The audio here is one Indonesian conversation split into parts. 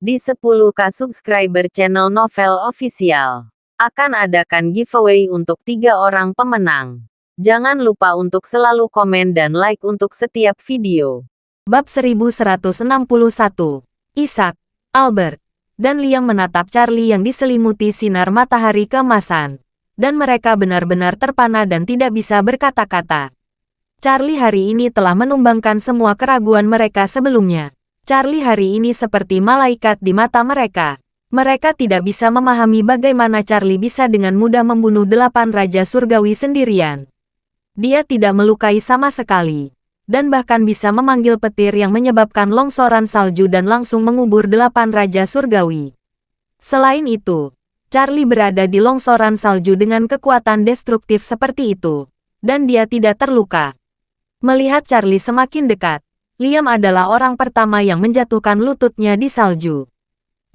Di 10K subscriber channel Novel Official, akan adakan giveaway untuk 3 orang pemenang. Jangan lupa untuk selalu komen dan like untuk setiap video. Bab 1161. Ishak, Albert, dan Liam menatap Charlie yang diselimuti sinar matahari keemasan. Dan mereka benar-benar terpana dan tidak bisa berkata-kata. Charlie hari ini telah menumbangkan semua keraguan mereka sebelumnya. Charlie hari ini seperti malaikat di mata mereka. Mereka tidak bisa memahami bagaimana Charlie bisa dengan mudah membunuh 8 Raja Surgawi sendirian. Dia tidak melukai sama sekali. Dan bahkan bisa memanggil petir yang menyebabkan longsoran salju dan langsung mengubur 8 Raja Surgawi. Selain itu, Charlie berada di longsoran salju dengan kekuatan destruktif seperti itu. Dan dia tidak terluka. Melihat Charlie semakin dekat, Liam adalah orang pertama yang menjatuhkan lututnya di salju.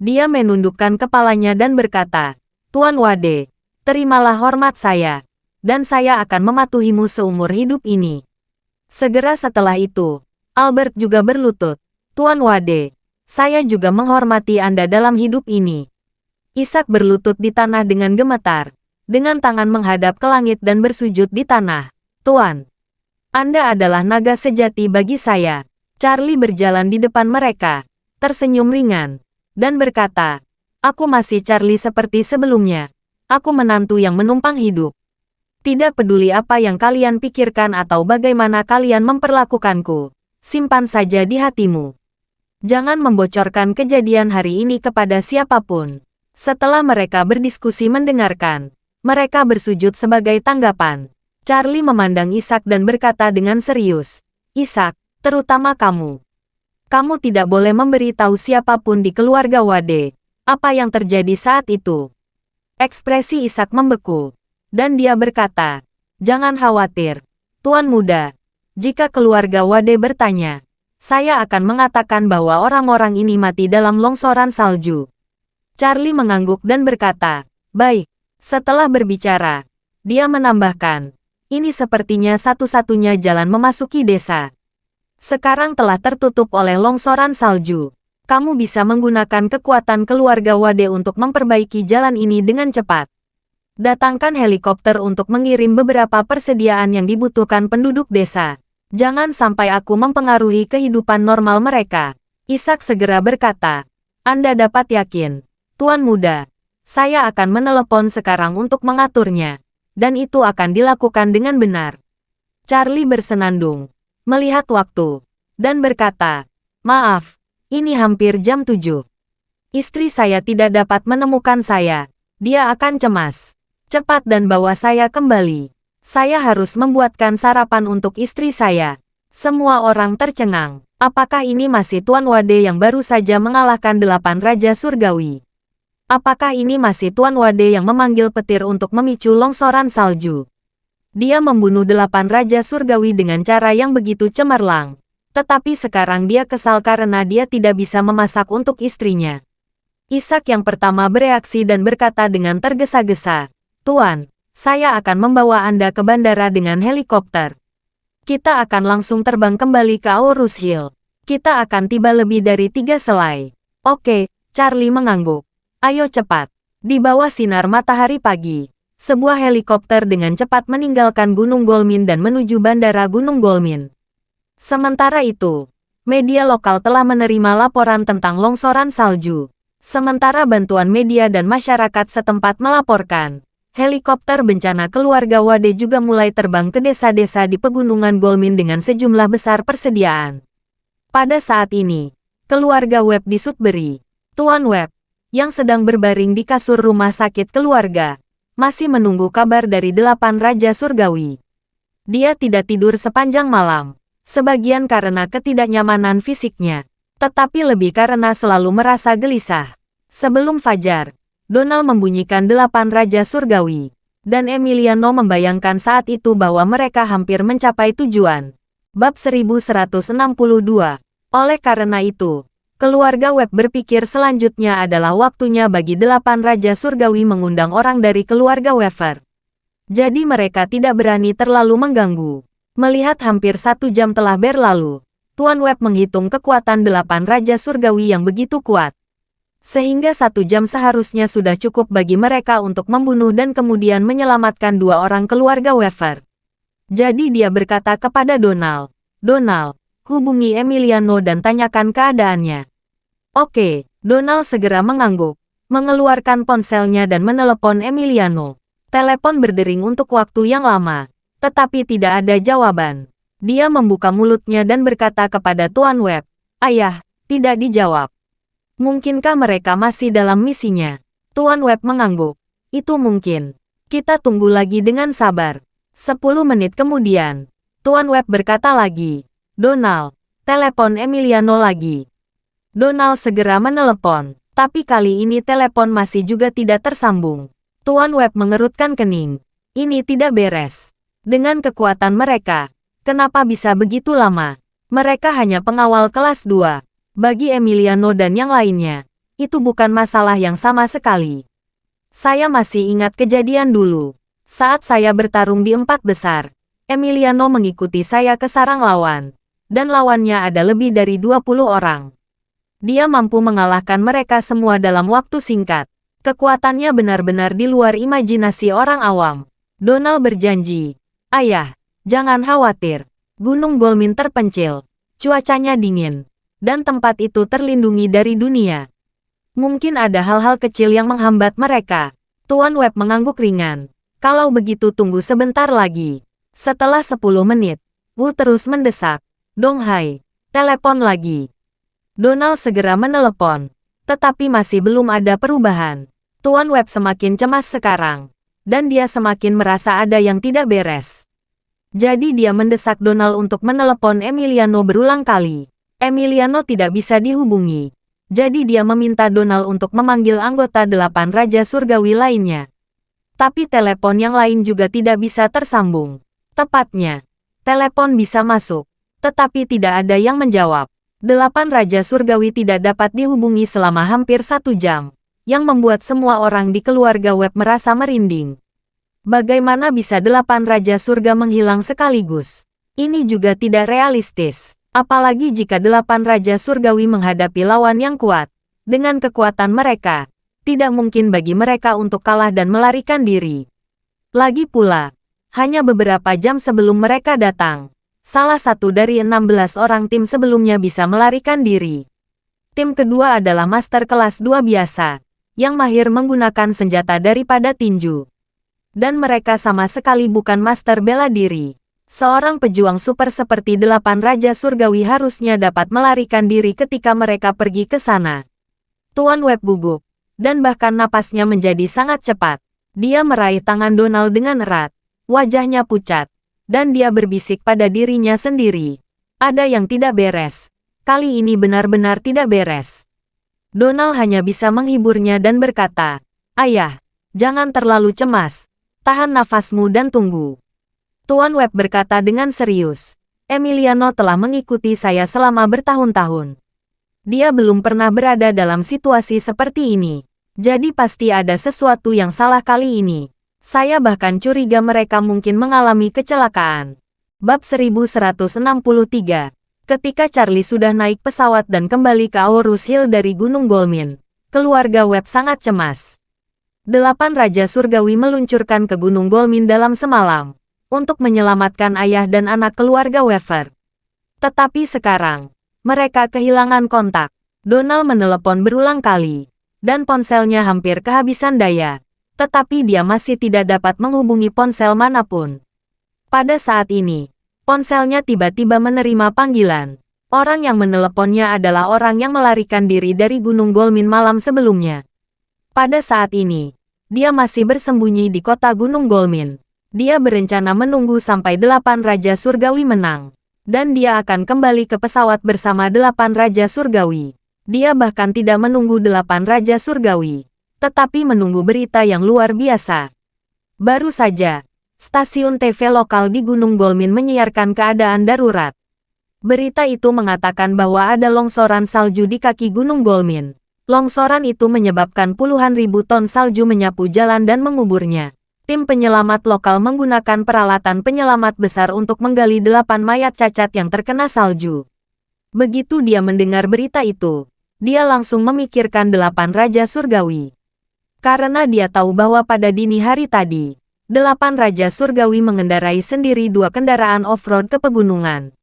Dia menundukkan kepalanya dan berkata, "Tuan Wade, terimalah hormat saya, dan saya akan mematuhimu seumur hidup ini." Segera setelah itu, Albert juga berlutut, "Tuan Wade, saya juga menghormati Anda dalam hidup ini." Ishak berlutut di tanah dengan gemetar, dengan tangan menghadap ke langit dan bersujud di tanah. "Tuan, Anda adalah naga sejati bagi saya." Charlie berjalan di depan mereka, tersenyum ringan, dan berkata, "Aku masih Charlie seperti sebelumnya. Aku menantu yang menumpang hidup. Tidak peduli apa yang kalian pikirkan atau bagaimana kalian memperlakukanku, simpan saja di hatimu. Jangan membocorkan kejadian hari ini kepada siapapun." Setelah mereka berdiskusi mendengarkan, mereka bersujud sebagai tanggapan. Charlie memandang Ishak dan berkata dengan serius, "Ishak, terutama kamu. Kamu tidak boleh memberitahu siapapun di keluarga Wade apa yang terjadi saat itu." Ekspresi Ishak membeku, dan dia berkata, "Jangan khawatir, Tuan Muda. Jika keluarga Wade bertanya, saya akan mengatakan bahwa orang-orang ini mati dalam longsoran salju." Charlie mengangguk dan berkata, "Baik." Setelah berbicara, dia menambahkan, "Ini sepertinya satu-satunya jalan memasuki desa. Sekarang telah tertutup oleh longsoran salju. Kamu bisa menggunakan kekuatan keluarga Wade untuk memperbaiki jalan ini dengan cepat. Datangkan helikopter untuk mengirim beberapa persediaan yang dibutuhkan penduduk desa. Jangan sampai aku mempengaruhi kehidupan normal mereka." Ishak segera berkata, "Anda dapat yakin, Tuan Muda, saya akan menelepon sekarang untuk mengaturnya. Dan itu akan dilakukan dengan benar." Charlie bersenandung, melihat waktu, dan berkata, "Maaf, ini hampir jam 7. Istri saya tidak dapat menemukan saya. Dia akan cemas. Cepat dan bawa saya kembali. Saya harus membuatkan sarapan untuk istri saya." Semua orang tercengang. Apakah ini masih Tuan Wade yang baru saja mengalahkan 8 Raja Surgawi? Apakah ini masih Tuan Wade yang memanggil petir untuk memicu longsoran salju? Dia membunuh 8 Raja Surgawi dengan cara yang begitu cemerlang. Tetapi sekarang dia kesal karena dia tidak bisa memasak untuk istrinya. Ishak yang pertama bereaksi dan berkata dengan tergesa-gesa, "Tuan, saya akan membawa Anda ke bandara dengan helikopter. Kita akan langsung terbang kembali ke Aurus Hill. Kita akan tiba lebih dari 3 selai." "Oke," Charlie mengangguk. "Ayo cepat." Di bawah sinar matahari pagi, sebuah helikopter dengan cepat meninggalkan Gunung Golmin dan menuju bandara Gunung Golmin. Sementara itu, media lokal telah menerima laporan tentang longsoran salju. Sementara bantuan media dan masyarakat setempat melaporkan, helikopter bencana keluarga Wade juga mulai terbang ke desa-desa di pegunungan Golmin dengan sejumlah besar persediaan. Pada saat ini, keluarga Webb di Sudbury, Tuan Webb, yang sedang berbaring di kasur rumah sakit keluarga, masih menunggu kabar dari 8 Raja Surgawi. Dia tidak tidur sepanjang malam, sebagian karena ketidaknyamanan fisiknya, tetapi lebih karena selalu merasa gelisah. Sebelum fajar, Donald membunyikan 8 Raja Surgawi, dan Emiliano membayangkan saat itu bahwa mereka hampir mencapai tujuan. Bab 1162. Oleh karena itu, keluarga Webb berpikir selanjutnya adalah waktunya bagi 8 Raja Surgawi mengundang orang dari keluarga Weaver. Jadi mereka tidak berani terlalu mengganggu. Melihat hampir 1 jam telah berlalu, Tuan Webb menghitung kekuatan 8 Raja Surgawi yang begitu kuat. Sehingga 1 jam seharusnya sudah cukup bagi mereka untuk membunuh dan kemudian menyelamatkan 2 orang keluarga Weaver. Jadi dia berkata kepada Donald, "Donald, hubungi Emiliano dan tanyakan keadaannya." Oke, Donald segera mengangguk, mengeluarkan ponselnya dan menelepon Emiliano. Telepon berdering untuk waktu yang lama, tetapi tidak ada jawaban. Dia membuka mulutnya dan berkata kepada Tuan Webb, "Ayah," tidak dijawab. Mungkinkah mereka masih dalam misinya? Tuan Webb mengangguk. Itu mungkin. Kita tunggu lagi dengan sabar. 10 menit kemudian, Tuan Webb berkata lagi, "Donald, telepon Emiliano lagi." Donald segera menelepon, tapi kali ini telepon masih juga tidak tersambung. Tuan Webb mengerutkan kening. Ini tidak beres. Dengan kekuatan mereka, kenapa bisa begitu lama? Mereka hanya pengawal kelas 2. Bagi Emiliano dan yang lainnya, itu bukan masalah yang sama sekali. Saya masih ingat kejadian dulu. Saat saya bertarung di 4 besar, Emiliano mengikuti saya ke sarang lawan, dan lawannya ada lebih dari 20 orang. Dia mampu mengalahkan mereka semua dalam waktu singkat. Kekuatannya benar-benar di luar imajinasi orang awam. Donald berjanji, "Ayah, jangan khawatir. Gunung Golmin terpencil, cuacanya dingin, dan tempat itu terlindungi dari dunia. Mungkin ada hal-hal kecil yang menghambat mereka." Tuan Webb mengangguk ringan. "Kalau begitu tunggu sebentar lagi." Setelah 10 menit, Wu terus mendesak, "Donghai, telepon lagi." Donald segera menelepon, tetapi masih belum ada perubahan. Tuan Webb semakin cemas sekarang, dan dia semakin merasa ada yang tidak beres. Jadi dia mendesak Donald untuk menelepon Emiliano berulang kali. Emiliano tidak bisa dihubungi. Jadi dia meminta Donald untuk memanggil anggota 8 Raja Surgawi lainnya. Tapi telepon yang lain juga tidak bisa tersambung. Tepatnya, telepon bisa masuk, tetapi tidak ada yang menjawab. 8 Raja Surgawi tidak dapat dihubungi selama hampir 1 jam, yang membuat semua orang di keluarga Webb merasa merinding. Bagaimana bisa 8 Raja Surga menghilang sekaligus? Ini juga tidak realistis. Apalagi jika 8 Raja Surgawi menghadapi lawan yang kuat. Dengan kekuatan mereka, tidak mungkin bagi mereka untuk kalah dan melarikan diri. Lagi pula, hanya beberapa jam sebelum mereka datang, salah satu dari 16 orang tim sebelumnya bisa melarikan diri. Tim kedua adalah Master kelas 2 biasa, yang mahir menggunakan senjata daripada tinju. Dan mereka sama sekali bukan Master bela diri. Seorang pejuang super seperti 8 Raja Surgawi harusnya dapat melarikan diri ketika mereka pergi ke sana. Tuan Webb gugup, dan bahkan napasnya menjadi sangat cepat. Dia meraih tangan Donald dengan erat. Wajahnya pucat, dan dia berbisik pada dirinya sendiri. Ada yang tidak beres. Kali ini benar-benar tidak beres. Donald hanya bisa menghiburnya dan berkata, "Ayah, jangan terlalu cemas. Tahan nafasmu dan tunggu." Tuan Webb berkata dengan serius, "Emiliano telah mengikuti saya selama bertahun-tahun. Dia belum pernah berada dalam situasi seperti ini. Jadi pasti ada sesuatu yang salah kali ini. Saya bahkan curiga mereka mungkin mengalami kecelakaan." Bab 1163. Ketika Charlie sudah naik pesawat dan kembali ke Aorus Hill dari Gunung Golmin, keluarga Webb sangat cemas. 8 Raja Surgawi meluncurkan ke Gunung Golmin dalam semalam, untuk menyelamatkan ayah dan anak keluarga Weaver. Tetapi sekarang, mereka kehilangan kontak. Donald menelepon berulang kali, dan ponselnya hampir kehabisan daya. Tetapi dia masih tidak dapat menghubungi ponsel manapun. Pada saat ini, ponselnya tiba-tiba menerima panggilan. Orang yang meneleponnya adalah orang yang melarikan diri dari Gunung Golmin malam sebelumnya. Pada saat ini, dia masih bersembunyi di kota Gunung Golmin. Dia berencana menunggu sampai 8 Raja Surgawi menang. Dan dia akan kembali ke pesawat bersama 8 Raja Surgawi. Dia bahkan tidak menunggu 8 Raja Surgawi, tetapi menunggu berita yang luar biasa. Baru saja, stasiun TV lokal di Gunung Golmin menyiarkan keadaan darurat. Berita itu mengatakan bahwa ada longsoran salju di kaki Gunung Golmin. Longsoran itu menyebabkan puluhan ribu ton salju menyapu jalan dan menguburnya. Tim penyelamat lokal menggunakan peralatan penyelamat besar untuk menggali 8 mayat cacat yang terkena salju. Begitu dia mendengar berita itu, Dia langsung memikirkan 8 Raja Surgawi. Karena dia tahu bahwa pada dini hari tadi, 8 Raja Surgawi mengendarai sendiri 2 kendaraan off-road ke pegunungan.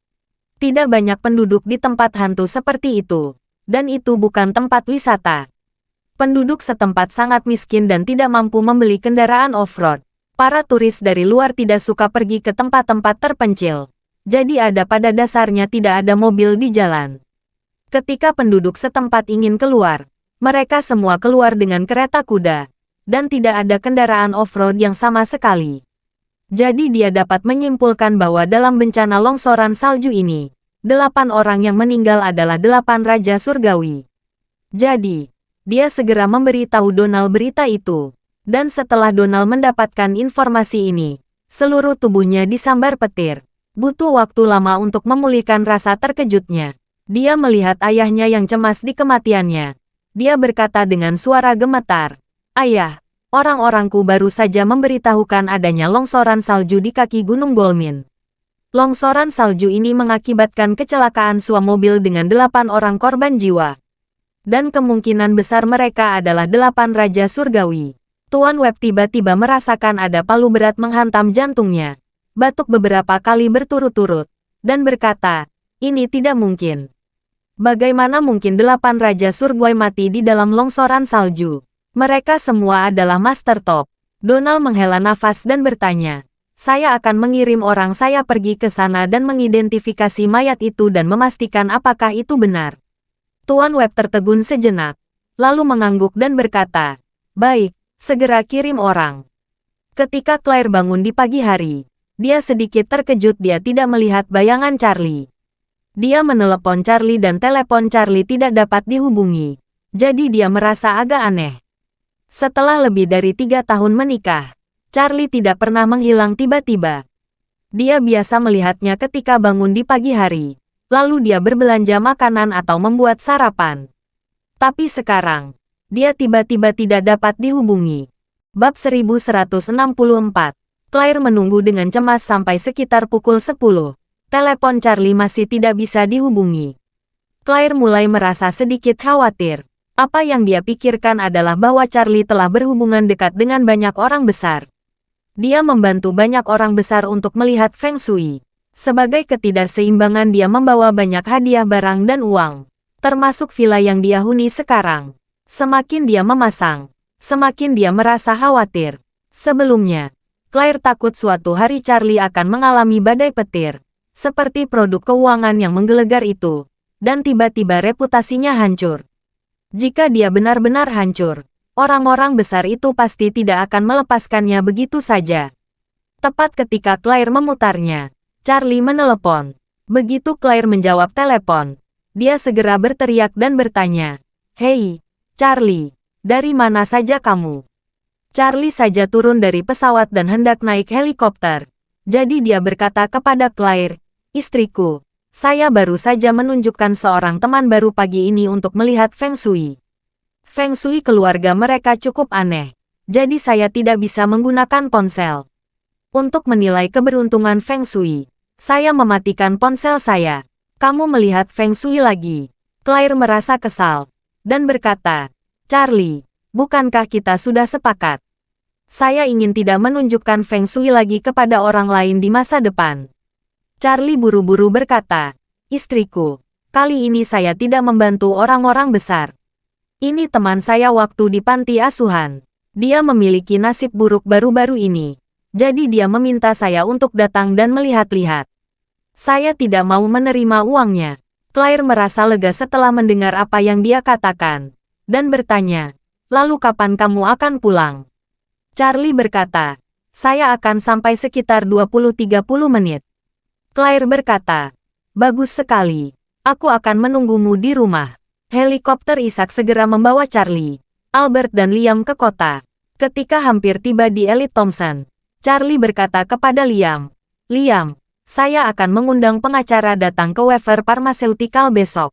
Tidak banyak penduduk di tempat hantu seperti itu, dan itu bukan tempat wisata. Penduduk setempat sangat miskin dan tidak mampu membeli kendaraan off-road. Para turis dari luar tidak suka pergi ke tempat-tempat terpencil. Jadi pada dasarnya tidak ada mobil di jalan. Ketika penduduk setempat ingin keluar, mereka semua keluar dengan kereta kuda, dan tidak ada kendaraan off-road yang sama sekali. Jadi dia dapat menyimpulkan bahwa dalam bencana longsoran salju ini, 8 orang yang meninggal adalah 8 Raja Surgawi. Jadi, dia segera memberitahu Donald berita itu, dan setelah Donald mendapatkan informasi ini, seluruh tubuhnya disambar petir. Butuh waktu lama untuk memulihkan rasa terkejutnya. Dia melihat ayahnya yang cemas di kematiannya. Dia berkata dengan suara gemetar, "Ayah, orang-orangku baru saja memberitahukan adanya longsoran salju di kaki Gunung Golmin. Longsoran salju ini mengakibatkan kecelakaan suam mobil dengan 8 orang korban jiwa. Dan kemungkinan besar mereka adalah 8 Raja Surgawi." Tuan Webb tiba-tiba merasakan ada palu berat menghantam jantungnya. Batuk beberapa kali berturut-turut, dan berkata, "Ini tidak mungkin. Bagaimana mungkin 8 Raja Surgawi mati di dalam longsoran salju? Mereka semua adalah Master Top." Donald menghela nafas dan bertanya, "Saya akan mengirim orang saya pergi ke sana dan mengidentifikasi mayat itu dan memastikan apakah itu benar." Tuan Webb tertegun sejenak, lalu mengangguk dan berkata, "Baik, segera kirim orang." Ketika Claire bangun di pagi hari, dia sedikit terkejut dia tidak melihat bayangan Charlie. Dia menelepon Charlie dan telepon Charlie tidak dapat dihubungi. Jadi dia merasa agak aneh. Setelah lebih dari 3 tahun menikah, Charlie tidak pernah menghilang tiba-tiba. Dia biasa melihatnya ketika bangun di pagi hari. Lalu dia berbelanja makanan atau membuat sarapan. Tapi sekarang, dia tiba-tiba tidak dapat dihubungi. Bab 1164. Claire menunggu dengan cemas sampai sekitar pukul 10. Telepon Charlie masih tidak bisa dihubungi. Claire mulai merasa sedikit khawatir. Apa yang dia pikirkan adalah bahwa Charlie telah berhubungan dekat dengan banyak orang besar. Dia membantu banyak orang besar untuk melihat Feng Shui. Sebagai ketidakseimbangan dia membawa banyak hadiah barang dan uang. Termasuk villa yang dia huni sekarang. Semakin dia memasang, semakin dia merasa khawatir. Sebelumnya, Claire takut suatu hari Charlie akan mengalami badai petir, seperti produk keuangan yang menggelegar itu, dan tiba-tiba reputasinya hancur. Jika dia benar-benar hancur, orang-orang besar itu pasti tidak akan melepaskannya begitu saja. Tepat ketika Claire memutarnya, Charlie menelepon. Begitu Claire menjawab telepon, dia segera berteriak dan bertanya, "Hei, Charlie, dari mana saja kamu?" Charlie saja turun dari pesawat dan hendak naik helikopter. Jadi dia berkata kepada Claire, "Istriku, saya baru saja menunjukkan seorang teman baru pagi ini untuk melihat Feng Shui. Feng Shui keluarga mereka cukup aneh, jadi saya tidak bisa menggunakan ponsel. Untuk menilai keberuntungan Feng Shui, saya mematikan ponsel saya. Kamu melihat Feng Shui lagi." Claire merasa kesal, dan berkata, "Charlie, bukankah kita sudah sepakat? Saya ingin tidak menunjukkan Feng Shui lagi kepada orang lain di masa depan." Charlie buru-buru berkata, "Istriku, kali ini saya tidak membantu orang-orang besar. Ini teman saya waktu di panti asuhan. Dia memiliki nasib buruk baru-baru ini. Jadi dia meminta saya untuk datang dan melihat-lihat. Saya tidak mau menerima uangnya." Claire merasa lega setelah mendengar apa yang dia katakan, dan bertanya, "Lalu kapan kamu akan pulang?" Charlie berkata, "Saya akan sampai sekitar 20-30 menit." Claire berkata, "Bagus sekali. Aku akan menunggumu di rumah." Helikopter Isaac segera membawa Charlie, Albert dan Liam ke kota. Ketika hampir tiba di Elite Thompson, Charlie berkata kepada Liam, "Liam, saya akan mengundang pengacara datang ke Wafer Pharmaceutical besok.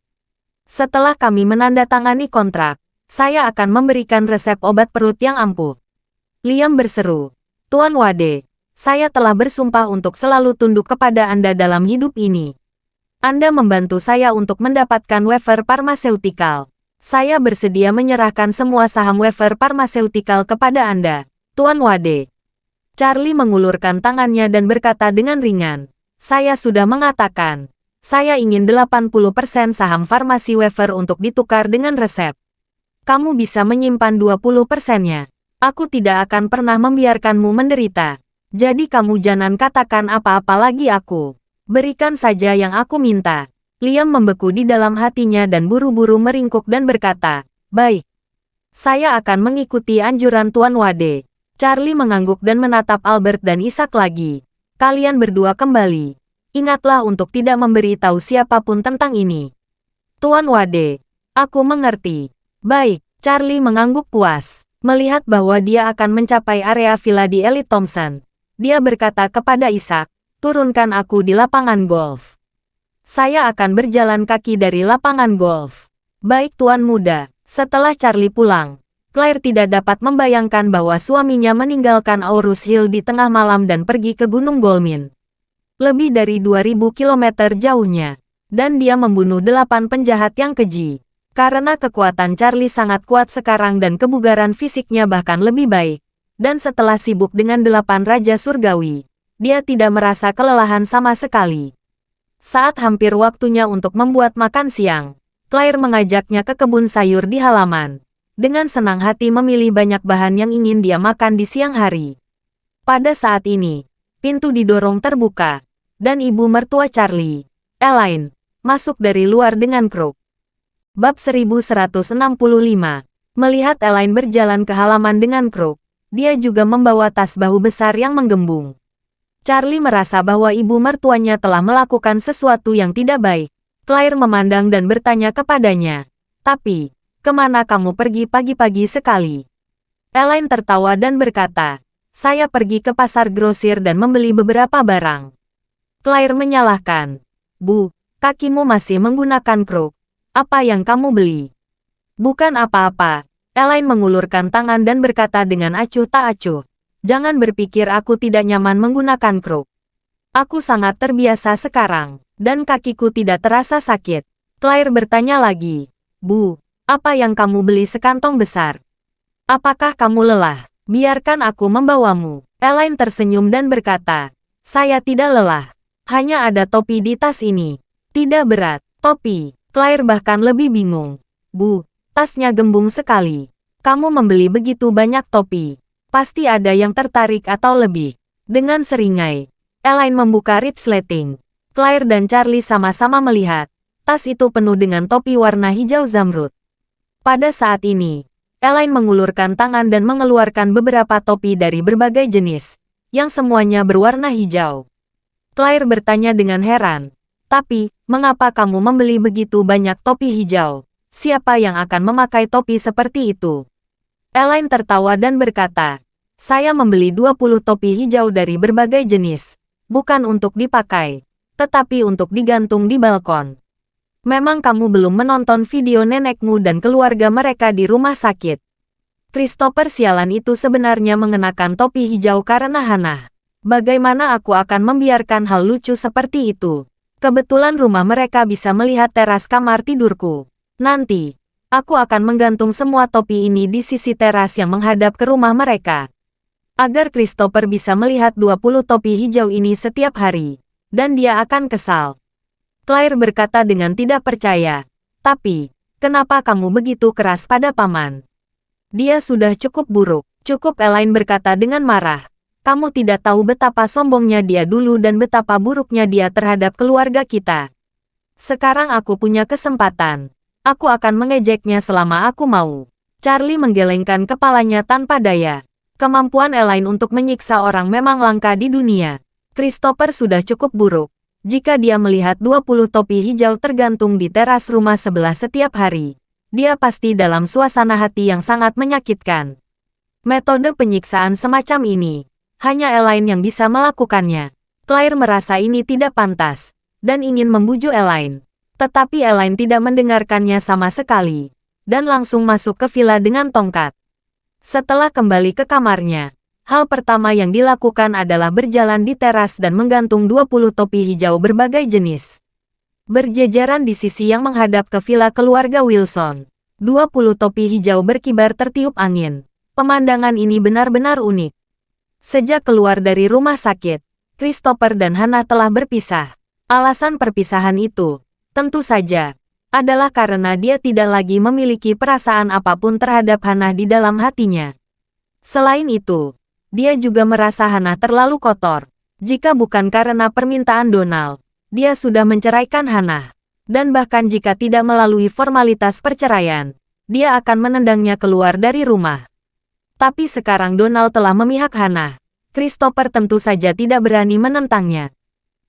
Setelah kami menandatangani kontrak, saya akan memberikan resep obat perut yang ampuh." Liam berseru, "Tuan Wade, saya telah bersumpah untuk selalu tunduk kepada Anda dalam hidup ini. Anda membantu saya untuk mendapatkan Wafer Pharmaceutical. Saya bersedia menyerahkan semua saham wafer pharmaceutical kepada Anda, Tuan Wade. Charlie mengulurkan tangannya dan berkata dengan ringan, saya sudah mengatakan, saya ingin 80% saham farmasi wafer untuk ditukar dengan resep. Kamu bisa menyimpan 20%-nya. Aku tidak akan pernah membiarkanmu menderita. Jadi kamu jangan katakan apa-apa lagi aku. Berikan saja yang aku minta. Liam membeku di dalam hatinya dan buru-buru meringkuk dan berkata, baik. Saya akan mengikuti anjuran Tuan Wade. Charlie mengangguk dan menatap Albert dan Isaac lagi. Kalian berdua kembali. Ingatlah untuk tidak memberi tahu siapapun tentang ini. Tuan Wade, aku mengerti. Baik, Charlie mengangguk puas. Melihat bahwa dia akan mencapai area villa di Elite Thompson. Dia berkata kepada Isaac, turunkan aku di lapangan golf. Saya akan berjalan kaki dari lapangan golf. Baik Tuan Muda, setelah Charlie pulang, Claire tidak dapat membayangkan bahwa suaminya meninggalkan Aurus Hill di tengah malam dan pergi ke Gunung Golmin. Lebih dari 2000 km jauhnya. Dan dia membunuh 8 penjahat yang keji. Karena kekuatan Charlie sangat kuat sekarang dan kebugaran fisiknya bahkan lebih baik. Dan setelah sibuk dengan 8 Raja Surgawi, dia tidak merasa kelelahan sama sekali. Saat hampir waktunya untuk membuat makan siang, Claire mengajaknya ke kebun sayur di halaman. Dengan senang hati memilih banyak bahan yang ingin dia makan di siang hari. Pada saat ini, pintu didorong terbuka, dan ibu mertua Charlie, Elaine, masuk dari luar dengan kruk. Bab 1165. Melihat Elaine berjalan ke halaman dengan kruk, dia juga membawa tas bahu besar yang menggembung. Charlie merasa bahwa ibu mertuanya telah melakukan sesuatu yang tidak baik. Claire memandang dan bertanya kepadanya, tapi, kemana kamu pergi pagi-pagi sekali? Elaine tertawa dan berkata, saya pergi ke pasar grosir dan membeli beberapa barang. Claire menyalahkan, Bu, kakimu masih menggunakan kruk. Apa yang kamu beli? Bukan apa-apa. Elaine mengulurkan tangan dan berkata dengan acuh tak acuh. Jangan berpikir aku tidak nyaman menggunakan kruk. Aku sangat terbiasa sekarang, dan kakiku tidak terasa sakit. Claire bertanya lagi, Bu, apa yang kamu beli sekantong besar? Apakah kamu lelah? Biarkan aku membawamu. Elaine tersenyum dan berkata, saya tidak lelah. Hanya ada topi di tas ini. Tidak berat, topi. Claire bahkan lebih bingung. Bu, tasnya gembung sekali. Kamu membeli begitu banyak topi. Pasti ada yang tertarik atau lebih. Dengan seringai, Elaine membuka resleting. Claire dan Charlie sama-sama melihat. Tas itu penuh dengan topi warna hijau zamrud. Pada saat ini, Elaine mengulurkan tangan dan mengeluarkan beberapa topi dari berbagai jenis, yang semuanya berwarna hijau. Claire bertanya dengan heran, tapi, mengapa kamu membeli begitu banyak topi hijau? Siapa yang akan memakai topi seperti itu? Elaine tertawa dan berkata, saya membeli 20 topi hijau dari berbagai jenis, bukan untuk dipakai, tetapi untuk digantung di balkon. Memang kamu belum menonton video nenekmu dan keluarga mereka di rumah sakit. Christopher sialan itu sebenarnya mengenakan topi hijau karena Hannah. Bagaimana aku akan membiarkan hal lucu seperti itu? Kebetulan rumah mereka bisa melihat teras kamar tidurku. Nanti, aku akan menggantung semua topi ini di sisi teras yang menghadap ke rumah mereka. Agar Christopher bisa melihat 20 topi hijau ini setiap hari. Dan dia akan kesal. Claire berkata dengan tidak percaya. Tapi, kenapa kamu begitu keras pada paman? Dia sudah cukup buruk. Cukup, Elaine berkata dengan marah. Kamu tidak tahu betapa sombongnya dia dulu dan betapa buruknya dia terhadap keluarga kita. Sekarang aku punya kesempatan. Aku akan mengejeknya selama aku mau. Charlie menggelengkan kepalanya tanpa daya. Kemampuan Elaine untuk menyiksa orang memang langka di dunia. Christopher sudah cukup buruk. Jika dia melihat 20 topi hijau tergantung di teras rumah sebelah setiap hari, dia pasti dalam suasana hati yang sangat menyakitkan. Metode penyiksaan semacam ini, hanya Elaine yang bisa melakukannya. Claire merasa ini tidak pantas, dan ingin membujuk Elaine. Tetapi Elaine tidak mendengarkannya sama sekali, dan langsung masuk ke villa dengan tongkat. Setelah kembali ke kamarnya, hal pertama yang dilakukan adalah berjalan di teras dan menggantung 20 topi hijau berbagai jenis. Berjejaran di sisi yang menghadap ke villa keluarga Wilson. 20 topi hijau berkibar tertiup angin. Pemandangan ini benar-benar unik. Sejak keluar dari rumah sakit, Christopher dan Hannah telah berpisah. Alasan perpisahan itu, tentu saja, adalah karena dia tidak lagi memiliki perasaan apapun terhadap Hannah di dalam hatinya. Selain itu, dia juga merasa Hannah terlalu kotor. Jika bukan karena permintaan Donald, dia sudah menceraikan Hannah. Dan bahkan jika tidak melalui formalitas perceraian, dia akan menendangnya keluar dari rumah. Tapi sekarang Donald telah memihak Hannah. Christopher tentu saja tidak berani menentangnya.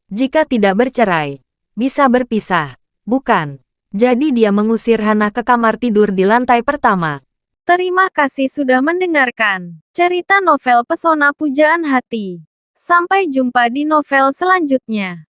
Jika tidak bercerai, bisa berpisah, bukan? Jadi dia mengusir Hannah ke kamar tidur di lantai pertama. Terima kasih sudah mendengarkan cerita novel Pesona Pujaan Hati. Sampai jumpa di novel selanjutnya.